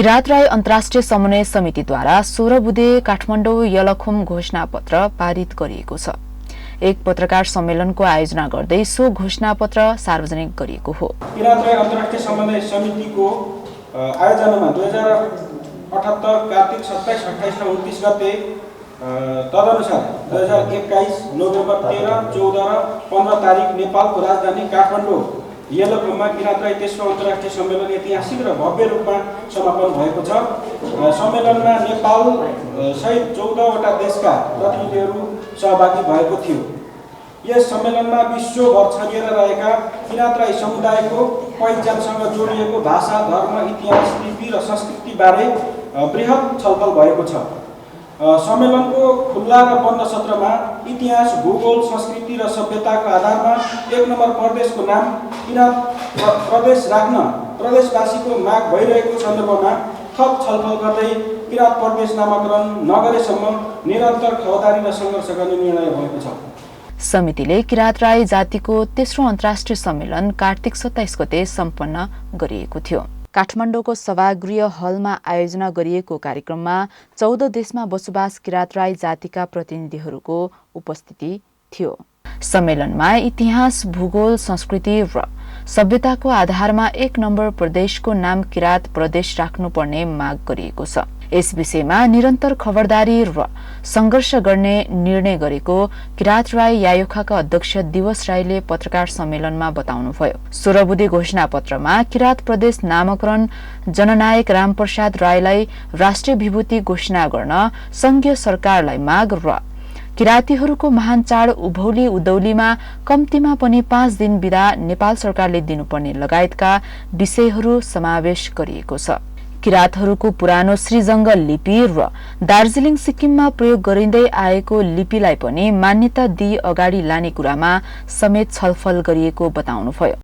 किरात राई अन्तर्राष्ट्रिय समन्वय समितिद्वारा 16 बुधे काठमाडौँ यलखुम घोषणापत्र पारित गरिएको छ। एक पत्रकार सम्मेलनको आयोजना गर्दै सो घोषणापत्र सार्वजनिक गरिएको हो। किरात राई अन्तर्राष्ट्रिय समन्वय समितिको आयोजनामा 2078 कार्तिक 27, 28 र 29 गते तदनुसार 2021 नोभेम्बर 13, 14 र 15 तारिक नेपालको राजधानी काठमाडौँ यलखुममा किरात राई तेस्रो अन्तर्राष्ट्रिय सम्मेलन ऐतिहासिक र भव्य रूपमा समापन भएको छ। सम्मेलनमा नेपाल सहित 14 वटा देशका प्रतिनिधिहरू सहभागी भएको थियो। यस सम्मेलनमा विश्वभर छरिएर रहेका किरात राई समुदायको पहिचानसँग जोडिएको भाषा, धर्म, इतिहास, लिपि र संस्कृतिबारे बृहत छलफल भएको छ। सम्मेलनको खुल्ला र बन्द सत्रमा इतिहास, भूगोल, संस्कृति र सभ्यताको आधारमा 1 नम्बर प्रदेशको नाम किरात प्रदेश राख्न प्रदेशवासीको माग भइरहेको सन्दर्भमा थप छलफल गर्दै किरात प्रदेश नामाकरण नगरेसम्म निरन्तर खबरदारी र सङ्घर्ष गर्ने निर्णय भएको छ। समितिले किरात राई जातिको तेस्रो अन्तर्राष्ट्रिय सम्मेलन कार्तिक 27 गते सम्पन्न गरिएको थियो। काठमाडौँको सभागृह हलमा आयोजना गरिएको कार्यक्रममा 14 देशमा बसोबास किरात राई जातिका प्रतिनिधिहरूको उपस्थिति थियो। सम्मेलनमा इतिहास, भूगोल, संस्कृति र सभ्यताको आधारमा 1 नम्बर प्रदेशको नाम किरात प्रदेश राख्नुपर्ने माग गरिएको छ। यस विषयमा निरन्तर खबरदारी र संघर्ष गर्ने निर्णय गरेको किरात राई यायोखाका अध्यक्ष दिवस राईले पत्रकार सम्मेलनमा बताउनुभयो। 16 बुधे घोषणापत्रमा किरात प्रदेश नामकरण जननायक रामप्रसाद राईलाई राष्ट्रिय विभूति घोषणा गर्न संघीय सरकारलाई माग र किरातीहरूको महान चाड उभौली उदौलीमा कम्तीमा पनि 5 दिन बिदा नेपाल सरकारले दिनुपर्ने लगायतका विषयहरू समावेश गरिएको छ। किरातहरूको पुरानो श्रीजङ्ग लिपि र दार्जिलिङ सिक्किममा प्रयोग गरिँदै आएको लिपिलाई पनि मान्यता दिई अगाडि लाने कुरामा समेत छलफल गरिएको बताउनुभयो।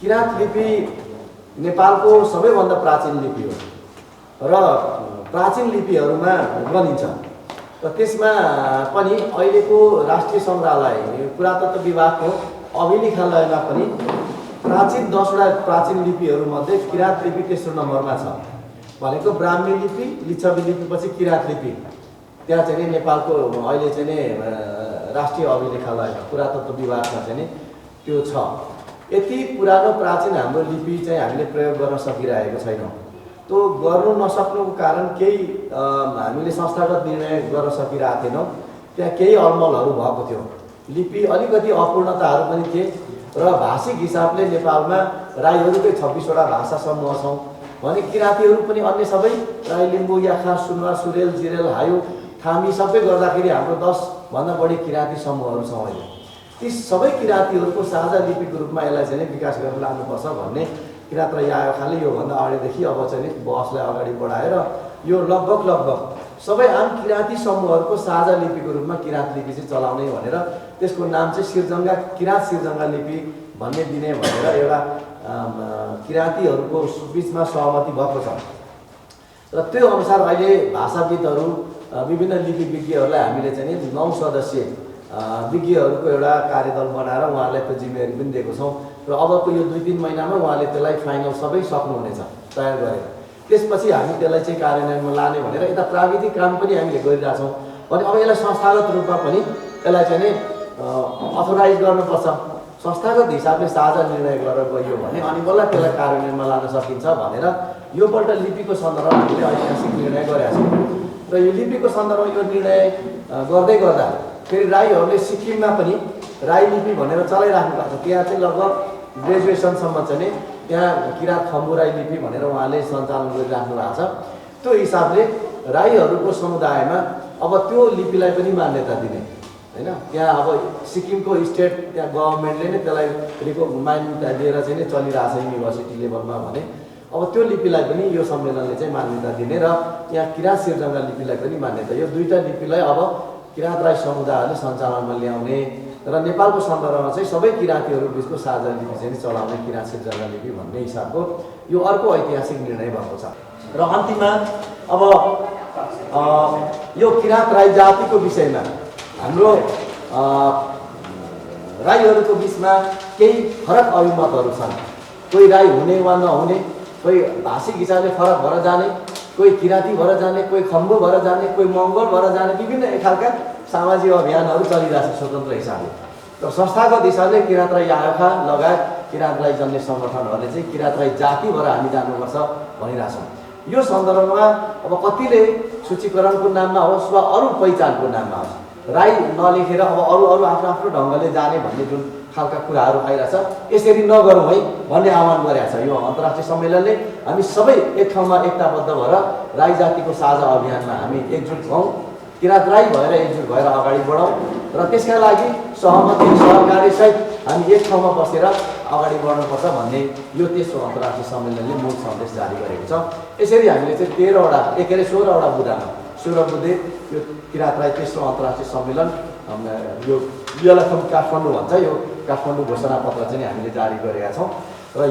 किरात लिपि नेपालको सबैभन्दा प्राचीन लिपि हो र प्राचीन लिपिहरूमा गनिन्छ र त्यसमा पनि अहिलेको राष्ट्रिय सङ्ग्रहालय पुरातत्व विभागको अभिलेखालयमा पनि प्राचीन 10 वटा प्राचीन लिपिहरूमध्ये किरात लिपि तेस्रो नम्बरमा छ। भनेको ब्राह्मी लिपि, लिच्छवी लिपिपछि किरात लिपि त्यहाँ चाहिँ नेपालको अहिले चाहिँ राष्ट्रिय अभिलेखालयमा पुरातत्व विभागमा चाहिँ त्यो छ। यति पुरानो प्राचीन हाम्रो लिपि चाहिँ हामीले प्रयोग गर्न सकिरहेको छैनौँ। त्यो गर्नु नसक्नुको कारण केही हामीले संस्थागत निर्णय गर्न सकिरहेको थिएनौँ। त्यहाँ केही अलमलहरू भएको थियो। लिपि अलिकति अपूर्णताहरू पनि थिए र भाषिक हिसाबले नेपालमा राईहरूकै 26 वटा भाषा समूह छौँ भने किरातीहरू पनि अन्य सबै राई, लिम्बू, याखा, सुनवार, सुरेल, जिरेल, हायु, थामी सबै गर्दाखेरि हाम्रो 10 भन्दा बढी किराती समूहहरू छौँ अहिले। ती सबै किरातीहरूको साझा लिपिको रूपमा यसलाई चाहिँ विकास गरेर लानुपर्छ भन्ने किरात राई यायोखाले योभन्दा अगाडिदेखि अब चाहिँ बहसलाई अगाडि बढाएर यो लगभग सबै आम किराती समूहहरूको साझा लिपिको रूपमा किरात लिपि चाहिँ चलाउने भनेर त्यसको नाम चाहिँ सिर्जङ्गा किरात सिर्जङ्गा लिपि भन्ने दिने भनेर एउटा किरातीहरूको बीचमा सहमति भएको छ र त्यो अनुसार अहिले भाषाविदहरू विभिन्न लिपि विज्ञहरूलाई हामीले चाहिँ 9 सदस्यीय विज्ञहरूको एउटा कार्यदल बनाएर उहाँहरूलाई त्यो जिम्मेवारी पनि दिएको छौँ र अबको यो 2-3 महिनामा उहाँले त्यसलाई फाइनल सबै सक्नुहुनेछ तयार गरेर। त्यसपछि हामी त्यसलाई चाहिँ कार्यान्वयनमा लाने भनेर यता प्राविधिक काम पनि हामीले गरिरहेछौँ भने अब यसलाई संस्थागत रूपमा पनि यसलाई चाहिँ अथोराइज गर्नुपर्छ। संस्थागत हिसाबले साझा निर्णय गरेर गइयो भने अनि बल्ल त्यसलाई कार्यान्वयनमा लान सकिन्छ भनेर योपल्ट लिपिको सन्दर्भमा हामीले ऐतिहासिक निर्णय गरेका छौँ र यो लिपिको सन्दर्भमा यो निर्णय गर्दै गर्दा फेरि राईहरूले सिक्किममा पनि राई लिपि भनेर चलाइराख्नु भएको छ। त्यहाँ चाहिँ लगभग ग्रेजुएसनसम्म चाहिँ त्यहाँ किरात खम्बु राई लिपि भनेर उहाँले सञ्चालन गरिराख्नु भएको छ। त्यो हिसाबले राईहरूको समुदायमा अब त्यो लिपिलाई पनि मान्यता दिने हैन। त्यहाँ अब सिक्किमको स्टेट त्यहाँ गभर्मेन्टले नै त्यसलाई मान्यता दिएर चाहिँ नै चलिरहेछ युनिभर्सिटी लेभलमा भने अब त्यो लिपिलाई पनि यो सम्मेलनले चाहिँ मान्यता दिने र यहाँ किरात सिर्जङ्गा लिपिलाई पनि मान्यता यो दुईटा लिपिलाई अब किरात राई समुदायहरूले सञ्चालनमा ल्याउने र नेपालको सन्दर्भमा चाहिँ सबै किरातीहरू बिचको साझा लिपि चाहिँ चलाउने किरात सिर्जङ्गा लिपि भन्ने हिसाबको यो अर्को ऐतिहासिक निर्णय भएको छ। र अन्तिममा अब यो किरात राई जातिको विषयमा हाम्रो राईहरूको बिचमा केही फरक अभिमतहरू छन्। कोही राई हुने वा नहुने, कोही भाषिक हिसाबले फरक भएर जाने, कोही किराँती भएर जाने, कोही खम्बु भएर जाने, कोही मङ्गोल भएर जाने, विभिन्न खालका सामाजिक अभियानहरू चलिरहेको छ स्वतन्त्र हिसाबले। र संस्थागत हिसाबले किराँत राई आयोखा लगायत किराँत राई जन्य सङ्गठनहरूले चाहिँ किराँत राई जाति भएर हामी जानुपर्छ भनिरहेछौँ। यो सन्दर्भमा अब कतिले सूचीकरणको नाममा होस् वा अरू पहिचानको नाममा होस् राई नलेखेर अब अरू आफ्नो आफ्नो ढङ्गले जाने भन्ने जुन खालका कुराहरू आइरहेछ, यसरी नगरौँ है भन्ने आह्वान गरेका छ। यो अन्तर्राष्ट्रिय सम्मेलनले हामी सबै एक ठाउँमा एकताबद्ध भएर राई जातिको साझा अभियानमा हामी एकजुट हौँ, किराँत राई भएर एकजुट भएर अगाडि बढौँ र त्यसका लागि सहमति सहकारीसहित हामी एक ठाउँमा बसेर अगाडि बढ्नुपर्छ भन्ने यो तेस्रो अन्तर्राष्ट्रिय सम्मेलनले मूल सन्देश जारी गरेको छ। यसरी हामीले चाहिँ 16वटा बुँदामा 16 बुँदे यो किराँत राई तेस्रो अन्तर्राष्ट्रिय सम्मेलन यो YLFM काठमाडौँ भन्छ, यो काठमाडौँ घोषणापत्र चाहिँ हामीले जारी गरेका छौँ।